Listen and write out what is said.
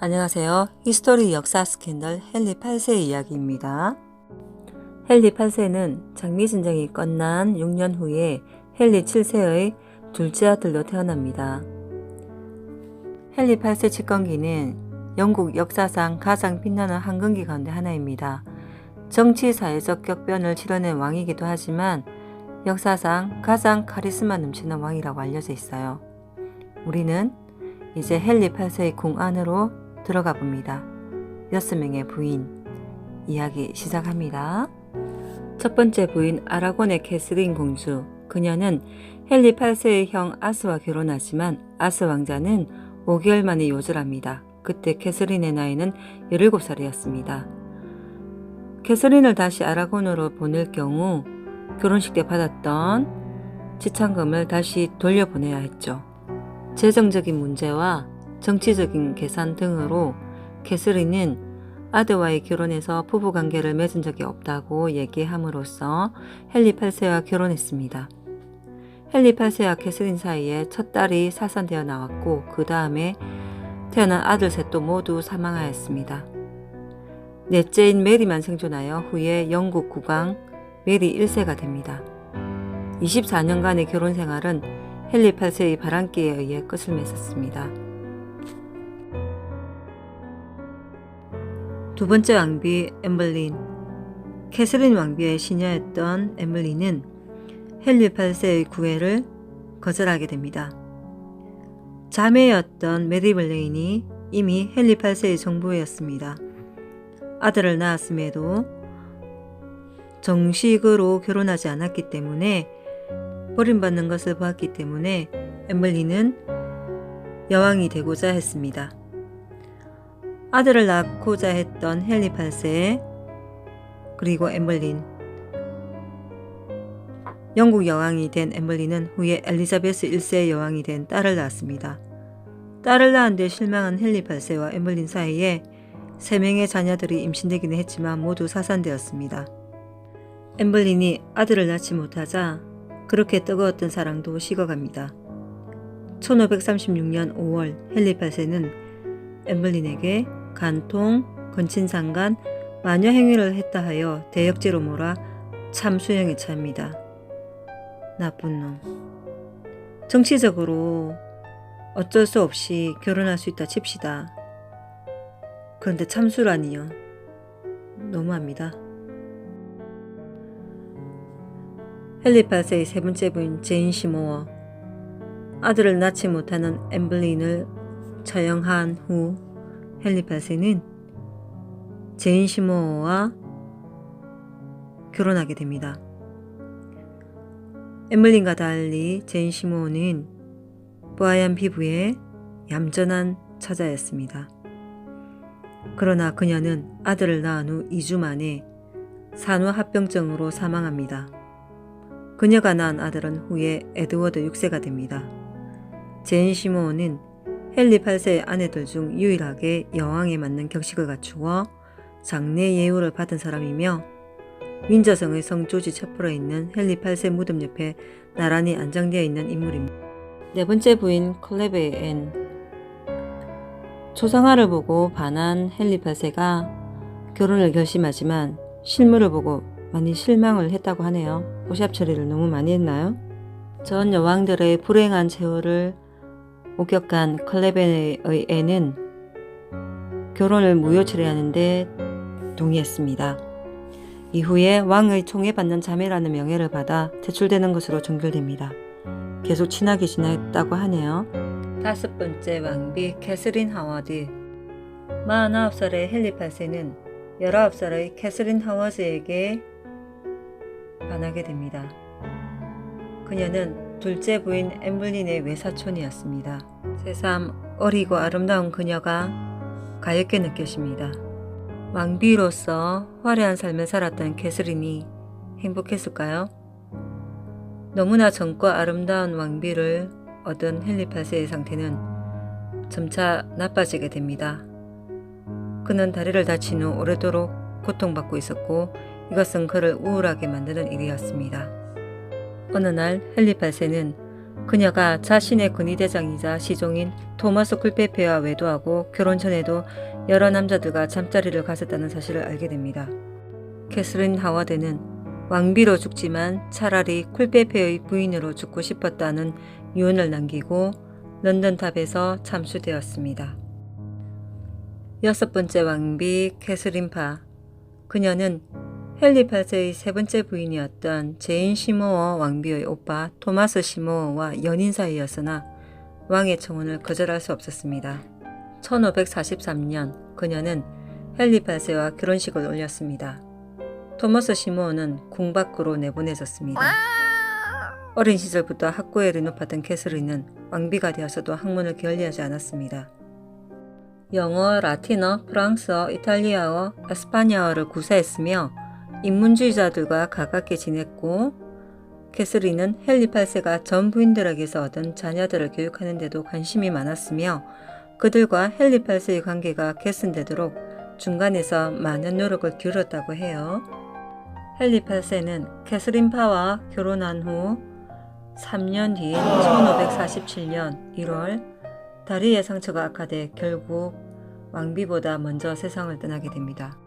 안녕하세요. 히스토리 역사 스캔들 헨리 8세의 이야기입니다. 헨리 8세는 장미전쟁이 끝난 6년 후에 헨리 7세의 둘째 아들로 태어납니다. 헨리 8세 집권기는 영국 역사상 가장 빛나는 황금기 가운데 하나입니다. 정치 사회적 격변을 치러낸 왕이기도 하지만 역사상 가장 카리스마 넘치는 왕이라고 알려져 있어요. 우리는 이제 헨리 8세의 궁 안으로 들어가 봅니다. 6명의 부인 이야기 시작합니다. 첫 번째 부인 아라곤의 캐스린 공주. 그녀는 헨리 8세의 형 아스와 결혼하지만 아스 왕자는 5개월 만에 요절합니다. 그때 캐서린의 나이는 17살이었습니다. 캐서린을 다시 아라곤으로 보낼 경우 결혼식 때 받았던 지참금을 다시 돌려보내야 했죠. 재정적인 문제와 정치적인 계산 등으로 캐서린은 아들와의 결혼에서 부부관계를 맺은 적이 없다고 얘기함으로써 헨리 8세와 결혼했습니다. 헨리 8세와 캐서린 사이에 첫 딸이 사산되어 나왔고 그 다음에 태어난 아들 셋도 모두 사망하였습니다. 넷째인 메리만 생존하여 후에 영국 국왕 메리 1세가 됩니다. 24년간의 결혼 생활은 헨리 8세의 바람기에 의해 끝을 맺었습니다. 두 번째 왕비 엠블린. 캐서린 왕비의 시녀였던 엠블린은 헨리 8세의 구애를 거절하게 됩니다. 자매였던 메리 블레인이 이미 헨리 8세의 정부였습니다. 아들을 낳았음에도 정식으로 결혼하지 않았기 때문에 버림받는 것을 보았기 때문에 엠블린은 여왕이 되고자 했습니다. 아들을 낳고자 했던 헨리 8세 그리고 엠블린, 영국 여왕이 된 엠블린은 후에 엘리자베스 1세의 여왕이 된 딸을 낳았습니다. 딸을 낳은 데 실망한 헨리 8세와 엠블린 사이에 3명의 자녀들이 임신되기는 했지만 모두 사산되었습니다. 엠블린이 아들을 낳지 못하자 그렇게 뜨거웠던 사랑도 식어갑니다. 1536년 5월 헨리 8세는 엠블린에게 간통, 건친상간, 마녀 행위를 했다 하여 대역죄로 몰아 참수형에 처합니다. 나쁜 놈. 정치적으로 어쩔 수 없이 결혼할 수 있다 칩시다. 그런데 참수라니요. 너무합니다. 헨리 8세의 세 번째 부인 제인 시모어. 아들을 낳지 못하는 엠블린을 처형한 후 헨리 8세는 제인 시모어와 결혼하게 됩니다. 엠블린과 달리 제인 시모어는 뽀얀 피부에 얌전한 처자였습니다. 그러나 그녀는 아들을 낳은 후 2주 만에 산후합병증으로 사망합니다. 그녀가 낳은 아들은 후에 에드워드 6세가 됩니다. 제인 시모어는 헨리 8세의 아내들 중 유일하게 여왕에 맞는 격식을 갖추어 장례 예우를 받은 사람이며 윈저성의 성 조지 첩플에 있는 헨리 8세 무덤 옆에 나란히 안장되어 있는 인물입니다. 네 번째 부인 클레베 앤. 초상화를 보고 반한 헨리 8세가 결혼을 결심하지만 실물을 보고 많이 실망을 했다고 하네요. 포샵 처리를 너무 많이 했나요? 전 여왕들의 불행한 최후를 목격한 클레벤의 앤은 결혼을 무효 처리하는데 동의했습니다. 이후에 왕의 총애받는 자매라는 명예를 받아 퇴출되는 것으로 종결됩니다. 계속 친하게 지냈다고 하네요. 다섯 번째 왕비 캐서린 하워드. 49살의 헨리 8세는 19살의 캐서린 하워드에게 반하게 됩니다. 그녀는 둘째 부인 엠블린의 외사촌이었습니다. 새삼 어리고 아름다운 그녀가 가엾게 느껴집니다. 왕비로서 화려한 삶을 살았던 캐서린이 행복했을까요? 너무나 젊고 아름다운 왕비를 얻은 헨리 8세의 상태는 점차 나빠지게 됩니다. 그는 다리를 다친 후 오래도록 고통받고 있었고 이것은 그를 우울하게 만드는 일이었습니다. 어느 날 헨리 8세는 그녀가 자신의 근위대장이자 시종인 토마스 쿨페페와 외도하고 결혼 전에도 여러 남자들과 잠자리를 가졌다는 사실을 알게 됩니다. 캐서린 하워드는 왕비로 죽지만 차라리 쿨페페의 부인으로 죽고 싶었다는 유언을 남기고 런던탑에서 참수되었습니다. 여섯 번째 왕비 캐서린 파. 그녀는 헨리 8세의 세 번째 부인이었던 제인 시모어 왕비의 오빠 토마스 시모어와 연인 사이였으나 왕의 청혼을 거절할 수 없었습니다. 1543년 그녀는 헨리 8세와 결혼식을 올렸습니다. 토마스 시모어는 궁 밖으로 내보내졌습니다. 어린 시절부터 학구열이 높았던 캐서린은 왕비가 되어서도 학문을 게을리하지 않았습니다. 영어, 라틴어, 프랑스어, 이탈리아어, 에스파냐어를 구사했으며 인문주의자들과 가깝게 지냈고 캐서린은 헨리 8세가 전 부인들에게서 얻은 자녀들을 교육하는 데도 관심이 많았으며 그들과 헨리 8세의 관계가 개선되도록 중간에서 많은 노력을 기울였다고 해요. 헨리 8세는 캐서린 파와 결혼한 후 3년 뒤인 1547년 1월 다리의 상처가 악화돼 결국 왕비보다 먼저 세상을 떠나게 됩니다.